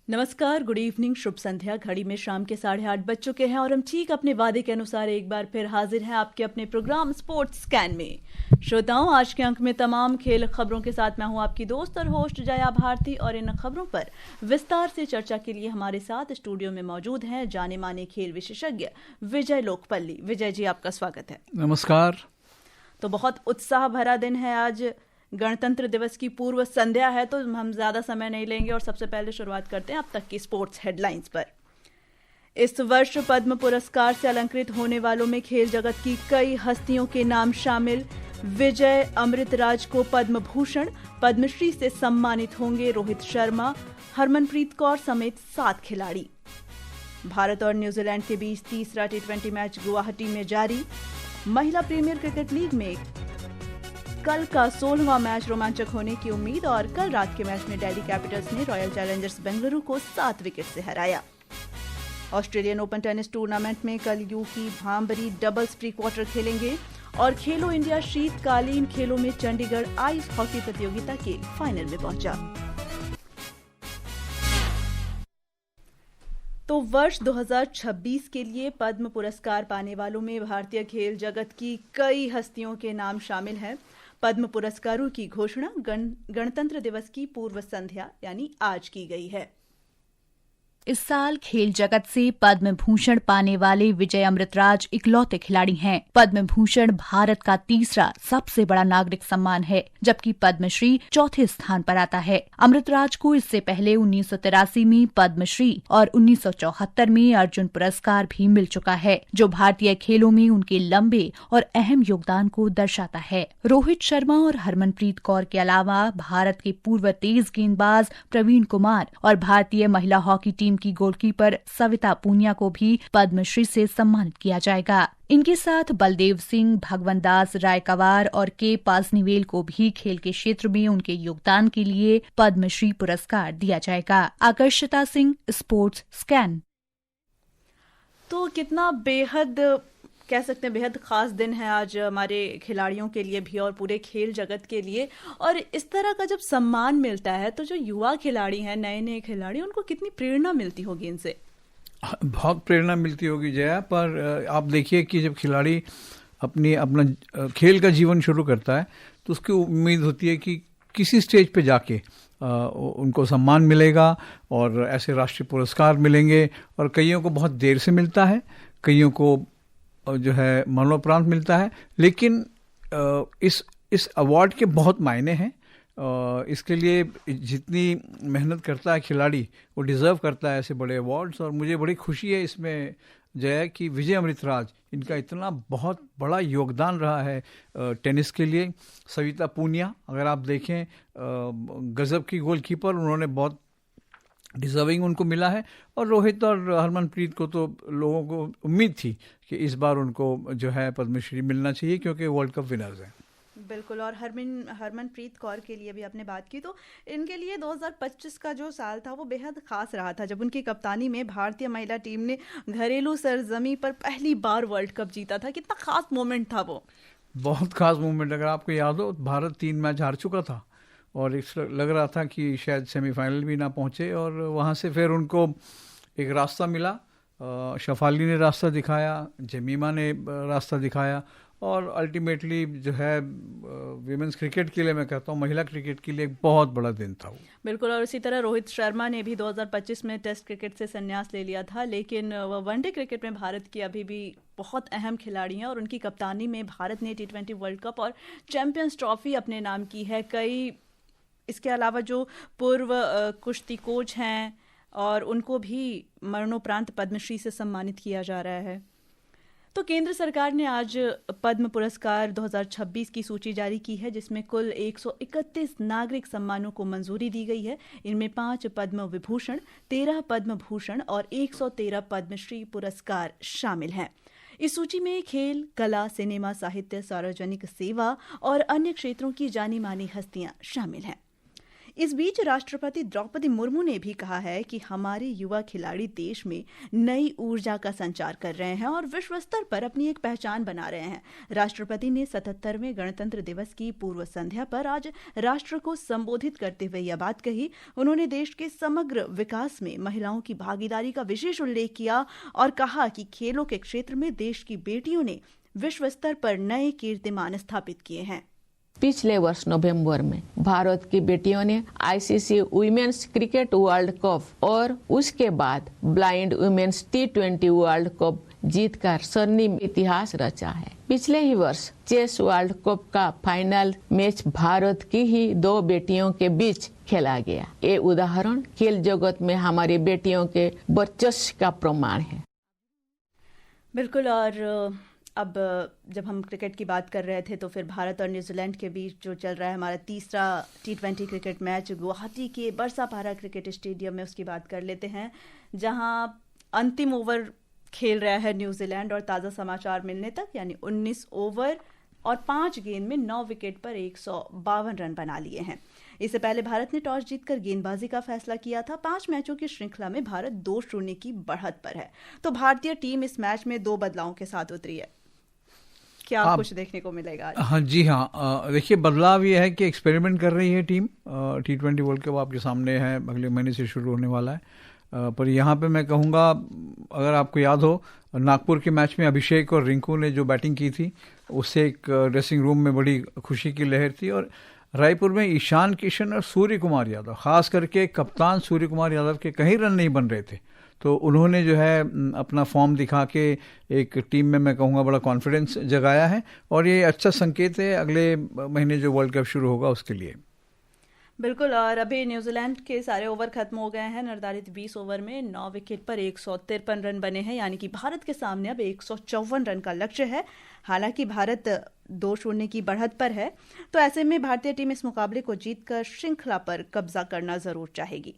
नमस्कार, good evening, शुभ संध्या। घड़ी में शाम के 8:30 बज चुके हैं और हम ठीक अपने वादे के अनुसार एक बार फिर हाजिर हैं आपके अपने प्रोग्राम स्पोर्ट्स स्कैन में। श्रोताओं, आज के अंक में तमाम खेल खबरों के साथ मैं हूं आपकी दोस्त और होस्ट जया भारती और इन खबरों पर विस्तार से चर्चा के लिए हमारे साथ स्टूडियो में मौजूद हैं जाने माने खेल विशेषज्ञ विजय लोकपल्ली। विजय जी, आपका स्वागत है। नमस्कार। तो बहुत उत्साह भरा दिन है आज, गणतंत्र दिवस की पूर्व संध्या है, तो हम ज्यादा समय नहीं लेंगे और सबसे पहले शुरुआत करते हैं अब तक की स्पोर्ट्स हेडलाइंस पर। इस वर्ष पद्म पुरस्कार से अलंकृत होने वालों में खेल जगत की कई हस्तियों के नाम शामिल। विजय अमृतराज को पद्म भूषण, पद्मश्री से सम्मानित होंगे रोहित शर्मा, हरमनप्रीत कौर समेत 7 खिलाड़ी। भारत और न्यूजीलैंड के बीच तीसरा T20 मैच गुवाहाटी में जारी। महिला प्रीमियर क्रिकेट लीग में कल का 16वां मैच रोमांचक होने की उम्मीद और कल रात के मैच में दिल्ली कैपिटल्स ने रॉयल चैलेंजर्स बेंगलुरु को 7 विकेट से हराया। ऑस्ट्रेलियन ओपन टेनिस टूर्नामेंट में कल यूकी भांबरी डबल्स प्री क्वार्टर खेलेंगे और खेलो इंडिया शीतकालीन खेलों में चंडीगढ़ आइस हॉकी प्रतियोगिता के फाइनल में पहुंचा। तो वर्ष 2026 के लिए पद्म पुरस्कार पाने वालों में भारतीय खेल जगत की कई हस्तियों के नाम शामिल हैं। पद्म पुरस्कारों की घोषणा गणतंत्र दिवस की पूर्व संध्या यानी आज की गई है। इस साल खेल जगत से पद्म भूषण पाने वाले विजय अमृतराज इकलौते खिलाड़ी हैं। पद्म भूषण भारत का तीसरा सबसे बड़ा नागरिक सम्मान है, जबकि पद्मश्री चौथे स्थान पर आता है। अमृतराज को इससे पहले 1983 में पद्मश्री और 1974 में अर्जुन पुरस्कार भी मिल चुका है, जो भारतीय खेलों में उनके लंबे और अहम योगदान को दर्शाता है। रोहित शर्मा और हरमनप्रीत कौर के अलावा भारत के पूर्व तेज गेंदबाज प्रवीण कुमार और भारतीय महिला हॉकी टीम की गोलकीपर सविता पूनिया को भी पद्मश्री से सम्मानित किया जाएगा। इनके साथ बलदेव सिंह, भगवंत दास रायकवार और के पासनीवेल को भी खेल के क्षेत्र में उनके योगदान के लिए पद्मश्री पुरस्कार दिया जाएगा। आकर्षिता सिंह, स्पोर्ट्स स्कैन। तो कितना कह सकते हैं बेहद खास दिन है आज हमारे खिलाड़ियों के लिए भी और पूरे खेल जगत के लिए। और इस तरह का जब सम्मान मिलता है तो जो युवा खिलाड़ी हैं, नए नए खिलाड़ी, उनको कितनी प्रेरणा मिलती होगी इनसे। बहुत प्रेरणा मिलती होगी जया। पर आप देखिए कि जब खिलाड़ी अपना खेल का जीवन शुरू करता है तो उसकी उम्मीद होती है कि किसी स्टेज पे जाके उनको सम्मान मिलेगा और ऐसे राष्ट्रीय पुरस्कार मिलेंगे। और कईयों को बहुत देर से मिलता है, कईयों को जो है मरणोपरांत मिलता है। लेकिन इस अवार्ड के बहुत मायने हैं। इसके लिए जितनी मेहनत करता है खिलाड़ी, वो डिज़र्व करता है ऐसे बड़े अवार्ड्स। और मुझे बड़ी खुशी है इसमें जय कि विजय अमृतराज, इनका इतना बहुत बड़ा योगदान रहा है टेनिस के लिए। सविता पूनिया, अगर आप देखें, गजब की गोलकीपर, उन्होंने बहुत डिजर्विंग उनको मिला है। और रोहित और हरमनप्रीत को तो लोगों को उम्मीद थी कि इस बार उनको जो है पद्मश्री मिलना चाहिए क्योंकि वर्ल्ड कप विनर्स हैं। बिल्कुल। और हरमनप्रीत कौर के लिए भी आपने बात की, तो इनके लिए 2025 का जो साल था वो बेहद खास रहा था, जब उनकी कप्तानी में भारतीय महिला टीम ने घरेलू सरजमी पर पहली बार वर्ल्ड कप जीता था। कितना खास मोमेंट था वो। बहुत खास मोमेंट। अगर आपको याद हो, भारत 3 मैच हार चुका था और लग रहा था कि शायद सेमीफाइनल भी ना पहुंचे। और वहां से फिर उनको एक रास्ता मिला। शफाली ने रास्ता दिखाया, जमीमा ने रास्ता दिखाया और अल्टीमेटली जो है विमेंस क्रिकेट के लिए, मैं कहता हूँ महिला क्रिकेट के लिए एक बहुत बड़ा दिन था वो। बिल्कुल। और इसी तरह रोहित शर्मा ने भी 2025 में टेस्ट क्रिकेट से संन्यास ले लिया था, लेकिन वह वनडे क्रिकेट में भारत की अभी भी बहुत अहम खिलाड़ी हैं और उनकी कप्तानी में भारत ने T20 वर्ल्ड कप और चैंपियंस ट्रॉफी अपने नाम की है। इसके अलावा जो पूर्व कुश्ती कोच हैं और उनको भी मरणोपरांत पद्मश्री से सम्मानित किया जा रहा है। तो केंद्र सरकार ने आज पद्म पुरस्कार 2026 की सूची जारी की है, जिसमें कुल 131 नागरिक सम्मानों को मंजूरी दी गई है। इनमें 5 पद्म विभूषण, 13 पद्म भूषण और 113 पद्मश्री पुरस्कार शामिल हैं। इस सूची में खेल, कला, सिनेमा, साहित्य, सार्वजनिक सेवा और अन्य क्षेत्रों की जानी मानी हस्तियां शामिल हैं। इस बीच राष्ट्रपति द्रौपदी मुर्मू ने भी कहा है कि हमारे युवा खिलाड़ी देश में नई ऊर्जा का संचार कर रहे हैं और विश्व स्तर पर अपनी एक पहचान बना रहे हैं। राष्ट्रपति ने 77वें गणतंत्र दिवस की पूर्व संध्या पर आज राष्ट्र को संबोधित करते हुए यह बात कही। उन्होंने देश के समग्र विकास में महिलाओं की भागीदारी का विशेष उल्लेख किया और कहा कि खेलों के क्षेत्र में देश की बेटियों ने विश्व स्तर पर नए कीर्तिमान स्थापित किए हैं। पिछले वर्ष नवंबर में भारत की बेटियों ने ICC women's cricket world cup और उसके बाद blind women's T20 world cup जीतकर स्वर्णिम इतिहास रचा है। पिछले ही वर्ष चेस वर्ल्ड कप का फाइनल मैच भारत की ही 2 बेटियों के बीच खेला गया। ये उदाहरण खेल जगत में हमारी बेटियों के वर्चस्व का प्रमाण है। बिल्कुल। और अब जब हम क्रिकेट की बात कर रहे थे तो फिर भारत और न्यूजीलैंड के बीच जो चल रहा है हमारा तीसरा T20 क्रिकेट मैच गुवाहाटी के बरसापारा क्रिकेट स्टेडियम में, उसकी बात कर लेते हैं, जहां अंतिम ओवर खेल रहा है न्यूजीलैंड और ताज़ा समाचार मिलने तक यानी 19 ओवर और 5 गेंद में 9 विकेट पर 152 रन बना लिए हैं। इससे पहले भारत ने टॉस जीतकर गेंदबाजी का फैसला किया था। 5 मैचों की श्रृंखला में भारत 2-0 की बढ़त पर है। तो भारतीय टीम इस मैच में 2 बदलावों के साथ उतरी है। क्या कुछ देखने को मिलेगा आज? हाँ जी हाँ, देखिए बदलाव ये है कि एक्सपेरिमेंट कर रही है टीम। T20 वर्ल्ड कप आपके सामने है, अगले महीने से शुरू होने वाला है। पर यहाँ पे मैं कहूँगा, अगर आपको याद हो नागपुर के मैच में अभिषेक और रिंकू ने जो बैटिंग की थी उससे एक ड्रेसिंग रूम में बड़ी खुशी की लहर थी। और रायपुर में ईशान किशन और सूर्य कुमार यादव, खास करके कप्तान सूर्य कुमार यादव के कहीं रन नहीं बन रहे थे, तो उन्होंने जो है अपना फॉर्म दिखा के एक टीम में मैं कहूँगा बड़ा कॉन्फिडेंस जगाया है और ये अच्छा संकेत है अगले महीने जो वर्ल्ड कप शुरू होगा उसके लिए। बिल्कुल। और अभी न्यूजीलैंड के सारे ओवर खत्म हो गए हैं। निर्धारित 20 ओवर में 9 विकेट पर 153 रन बने हैं, यानी कि भारत के सामने अब 154 रन का लक्ष्य है। हालांकि भारत 2-0 की बढ़त पर है, तो ऐसे में भारतीय टीम इस मुकाबले को जीतकर श्रृंखला पर कब्जा करना जरूर चाहेगी।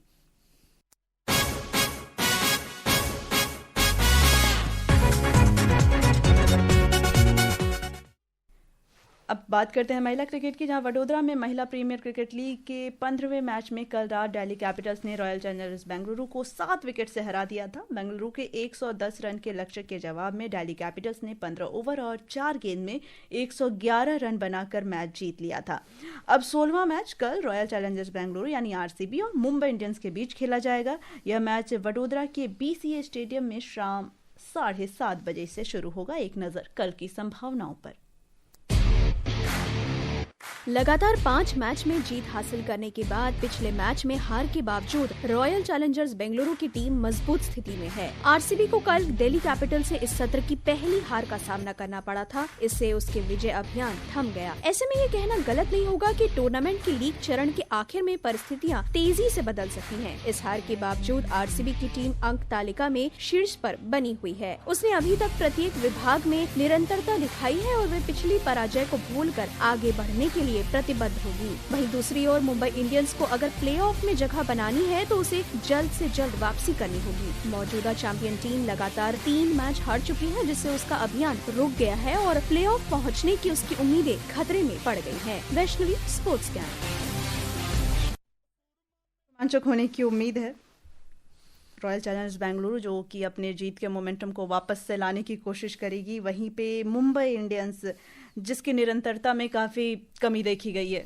अब बात करते हैं महिला क्रिकेट की, जहां वडोदरा में महिला प्रीमियर क्रिकेट लीग के 15वें मैच में कल रात दिल्ली कैपिटल्स ने रॉयल चैलेंजर्स बेंगलुरु को 7 विकेट से हरा दिया था। बेंगलुरु के 110 रन के लक्ष्य के जवाब में दिल्ली कैपिटल्स ने 15 ओवर और 4 गेंद में 111 रन बनाकर मैच जीत लिया था। अब 16वां मैच कल रॉयल चैलेंजर्स बेंगलुरु यानी RCB और मुंबई इंडियंस के बीच खेला जाएगा। यह मैच वडोदरा के BCA स्टेडियम में शाम 7:30 बजे से शुरू होगा। एक नजर कल की संभावनाओं पर। लगातार 5 मैच में जीत हासिल करने के बाद पिछले मैच में हार के बावजूद रॉयल चैलेंजर्स बेंगलुरु की टीम मजबूत स्थिति में है। RCB को कल दिल्ली कैपिटल से इस सत्र की पहली हार का सामना करना पड़ा था, इससे उसके विजय अभियान थम गया। ऐसे में ये कहना गलत नहीं होगा कि टूर्नामेंट के लीग चरण के आखिर में परिस्थितियां तेजी से बदल सकती हैं। इस हार के बावजूद RCB की टीम अंक तालिका में शीर्ष पर बनी हुई है। उसने अभी तक प्रत्येक विभाग में निरंतरता दिखाई है और वे पिछली पराजय को भूलकर आगे बढ़ने के लिए प्रतिबद्ध होगी। वहीं दूसरी ओर मुंबई इंडियंस को अगर प्लेऑफ में जगह बनानी है तो उसे जल्द से जल्द वापसी करनी होगी। मौजूदा चैंपियन टीम लगातार 3 मैच हार चुकी है, जिससे उसका अभियान रुक गया है और प्लेऑफ पहुंचने की उसकी उम्मीदें खतरे में पड़ गई हैं। Vaishnavi, sports camp. रोमांचक होने की उम्मीद है। रॉयल चैलेंजर्स बेंगलुरु जो कि अपने जीत के मोमेंटम को वापस से लाने की कोशिश करेगी, वहीं पे मुंबई इंडियंस जिसकी निरंतरता में काफ़ी कमी देखी गई है।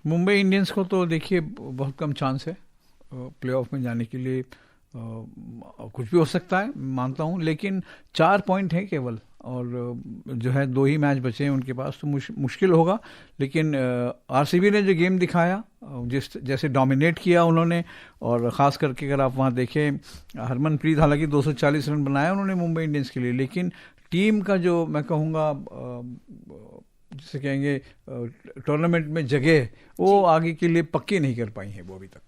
मुंबई इंडियंस को तो देखिए बहुत कम चांस है प्लेऑफ में जाने के लिए। कुछ भी हो सकता है मानता हूँ, लेकिन 4 पॉइंट है केवल और जो है 2 ही मैच बचे हैं उनके पास, तो मुश्किल होगा। लेकिन RCB ने जो गेम दिखाया, जैसे डोमिनेट किया उन्होंने, और ख़ास करके अगर आप वहाँ देखें हरमनप्रीत, हालांकि 240 रन बनाया उन्होंने मुंबई इंडियंस के लिए, लेकिन टीम का जो मैं कहूँगा जिसे कहेंगे टूर्नामेंट में जगह, वो आगे के लिए पक्की नहीं कर पाई है वो अभी तक।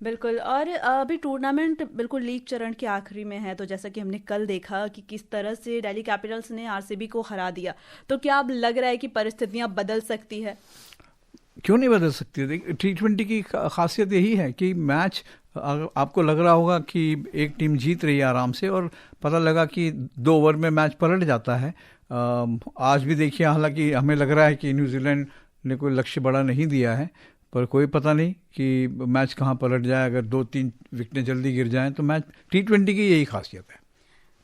बिल्कुल। और अभी टूर्नामेंट बिल्कुल लीग चरण के आखिरी में है, तो जैसा कि हमने कल देखा कि किस तरह से दिल्ली कैपिटल्स ने RCB को हरा दिया, तो क्या अब लग रहा है कि परिस्थितियां बदल सकती है? क्यों नहीं बदल सकती? T20 की खासियत यही है कि मैच आपको लग रहा होगा कि एक टीम जीत रही है आराम से और पता लगा कि 2 ओवर में मैच पलट जाता है। आज भी देखिए, हालांकि हमें लग रहा है कि न्यूजीलैंड ने कोई लक्ष्य बड़ा नहीं दिया है, पर कोई पता नहीं कि मैच कहाँ पलट जाए। अगर 2-3 विकेटें जल्दी गिर जाएं तो मैच T20 की यही खासियत है।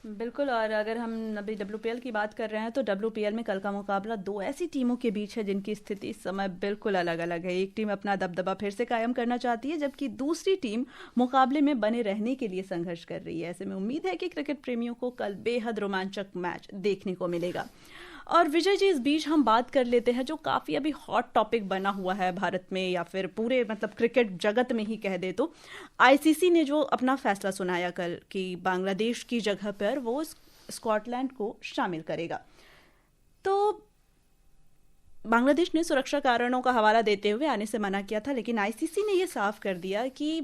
बिल्कुल। और अगर हम अभी WPL की बात कर रहे हैं तो WPL में कल का मुकाबला 2 ऐसी टीमों के बीच है जिनकी स्थिति इस समय बिल्कुल अलग अलग है। एक टीम अपना दबदबा फिर से कायम करना चाहती है, जबकि दूसरी टीम मुकाबले में बने रहने के लिए संघर्ष कर रही है। ऐसे में उम्मीद है कि क्रिकेट प्रेमियों को कल बेहद रोमांचक मैच देखने को मिलेगा। और विजय जी, इस बीच हम बात कर लेते हैं जो काफ़ी अभी हॉट टॉपिक बना हुआ है भारत में, या फिर पूरे मतलब क्रिकेट जगत में ही कह दे तो ICC ने जो अपना फैसला सुनाया कल कि बांग्लादेश की जगह पर वो स्कॉटलैंड को शामिल करेगा। तो बांग्लादेश ने सुरक्षा कारणों का हवाला देते हुए आने से मना किया था, लेकिन ICC ने ये साफ कर दिया कि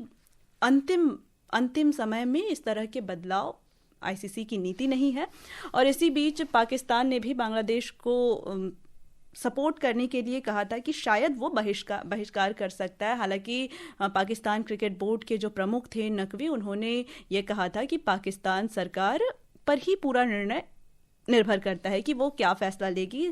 अंतिम समय में इस तरह के बदलाव ICC की नीति नहीं है। और इसी बीच पाकिस्तान ने भी बांग्लादेश को सपोर्ट करने के लिए कहा था कि शायद वो बहिष्कार कर सकता है। हालांकि पाकिस्तान क्रिकेट बोर्ड के जो प्रमुख थे नकवी, उन्होंने ये कहा था कि पाकिस्तान सरकार पर ही पूरा निर्णय निर्भर करता है कि वो क्या फैसला लेगी,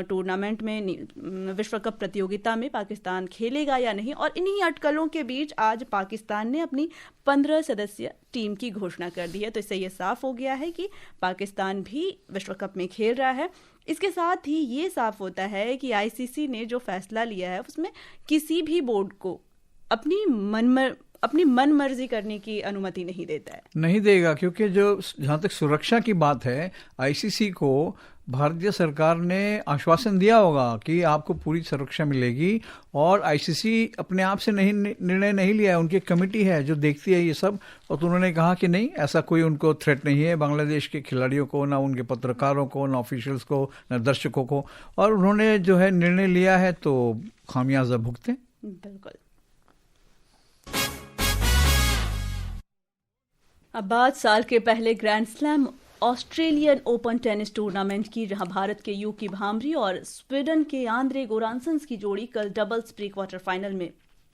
टूर्नामेंट में विश्व कप प्रतियोगिता में पाकिस्तान खेलेगा या नहीं। और इन्हीं अटकलों के बीच आज पाकिस्तान ने अपनी 15 सदस्यीय टीम की घोषणा कर दी है। तो इससे ये साफ हो गया है कि पाकिस्तान भी विश्व कप में खेल रहा है। इसके साथ ही ये साफ होता है कि ICC ने जो फैसला लिया है उसमें किसी भी बोर्ड को अपनी मन मर्जी करने की अनुमति नहीं देता है, नहीं देगा, क्योंकि जहाँ तक सुरक्षा की बात है, ICC को भारतीय सरकार ने आश्वासन दिया होगा कि आपको पूरी सुरक्षा मिलेगी। और ICC अपने आप से निर्णय नहीं लिया है, उनकी कमेटी है जो देखती है ये सब। और तो उन्होंने कहा कि नहीं, ऐसा कोई उनको थ्रेट नहीं है बांग्लादेश के खिलाड़ियों को, ना उनके पत्रकारों को, ना ऑफिशियल्स को, ना दर्शकों को। और उन्होंने जो है निर्णय लिया है तो खामियाजा भुगतें। बिल्कुल। अब बात साल के पहले grand slam Australian open tennis tournament की, जहां भारत के यूकी भांभरी और स्वीडन के आंद्रे गोरांसन्स की जोड़ी कल डबल्स प्री क्वार्टर फाइनल में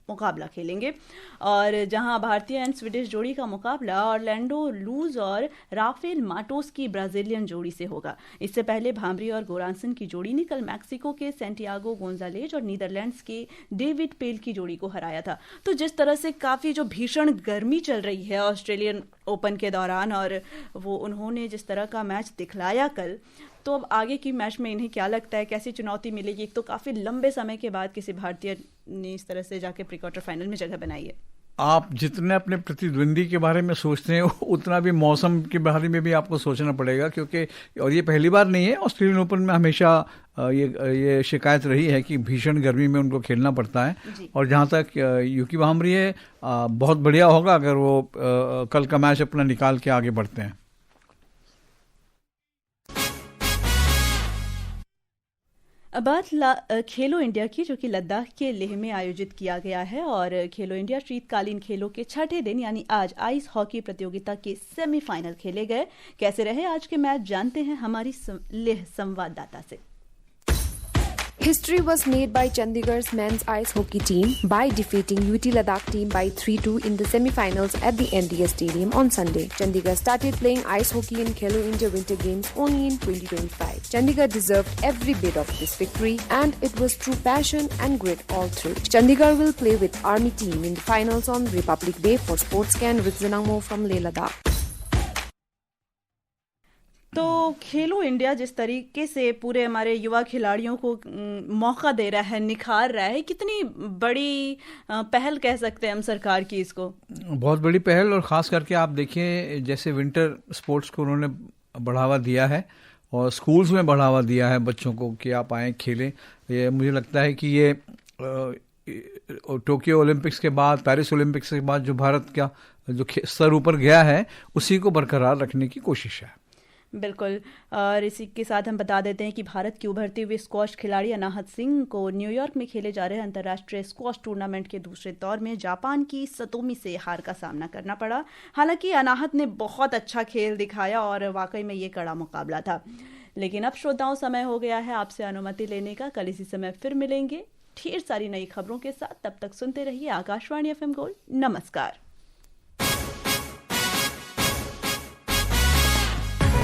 मुकाबला खेलेंगे। और जहां भारतीय एंड स्वीडिश जोड़ी का मुकाबला ऑरलैंडो लूज और राफेल माटोस की ब्राजीलियन जोड़ी से होगा। इससे पहले भांभरी और गोरांसन की जोड़ी ने कल मैक्सिको के सैंटियागो गोंजालेज और नीदरलैंड्स के डेविड पेल की जोड़ी को हराया था। तो जिस तरह से काफ़ी जो भीषण गर्मी चल रही है ऑस्ट्रेलियन ओपन के दौरान, और वो उन्होंने जिस तरह का मैच दिखलाया कल, तो अब आगे की मैच में इन्हें क्या लगता है, कैसी चुनौती मिलेगी? एक तो काफ़ी लंबे समय के बाद किसी भारतीय ने इस तरह से जाके प्री क्वार्टर फाइनल में जगह बनाई है। आप जितने अपने प्रतिद्वंदी के बारे में सोचते हैं उतना भी मौसम के बारे में भी आपको सोचना पड़ेगा, क्योंकि और ये पहली बार नहीं है, ऑस्ट्रेलियन ओपन में हमेशा ये शिकायत रही है कि भीषण गर्मी में उनको खेलना पड़ता है। और जहाँ तक यूकी भांभरी है, बहुत बढ़िया होगा अगर वो कल का मैच अपना निकाल के आगे बढ़ते हैं। अब बात खेलो इंडिया की, जो कि लद्दाख के लेह में आयोजित किया गया है। और खेलो इंडिया शीतकालीन खेलों के छठे दिन यानी आज आइस हॉकी प्रतियोगिता के सेमीफाइनल खेले गए। कैसे रहे आज के मैच, जानते हैं हमारी लेह संवाददाता से। History was made by Chandigarh's men's ice hockey team by defeating UT Ladakh team by 3-2 in the semi-finals at the NDS Stadium on Sunday. Chandigarh started playing ice hockey in Khelo India Winter Games only in 2025. Chandigarh deserved every bit of this victory, and it was true passion and grit all through. Chandigarh will play with Army team in the finals on Republic Day for Sportscan with Zinangmo from Leh Ladakh. तो खेलो India जिस तरीके से पूरे हमारे युवा खिलाड़ियों को मौका दे रहा है, निखार रहा है, कितनी बड़ी पहल कह सकते हैं हम सरकार की इसको? बहुत बड़ी पहल। और ख़ास करके आप देखिए, जैसे विंटर स्पोर्ट्स को उन्होंने बढ़ावा दिया है और स्कूल्स में बढ़ावा दिया है बच्चों को कि आप आएँ खेलें। ये मुझे लगता है कि ये टोक्यो ओलंपिक्स के बाद, पेरिस ओलंपिक्स के बाद जो भारत का जो स्तर ऊपर गया है उसी को बरकरार रखने की कोशिश है। बिल्कुल। और इसी के साथ हम बता देते हैं कि भारत की उभरती हुई स्क्वॉश खिलाड़ी अनाहत सिंह को न्यूयॉर्क में खेले जा रहे अंतर्राष्ट्रीय स्क्वॉश टूर्नामेंट के दूसरे दौर में जापान की सतोमी से हार का सामना करना पड़ा। हालांकि अनाहत ने बहुत अच्छा खेल दिखाया और वाकई में ये कड़ा मुकाबला था। लेकिन अब श्रोताओं, समय हो गया है आपसे अनुमति लेने का। कल इसी समय फिर मिलेंगे ढेर सारी नई खबरों के साथ। तब तक सुनते रहिए आकाशवाणी FM गोल्ड। नमस्कार।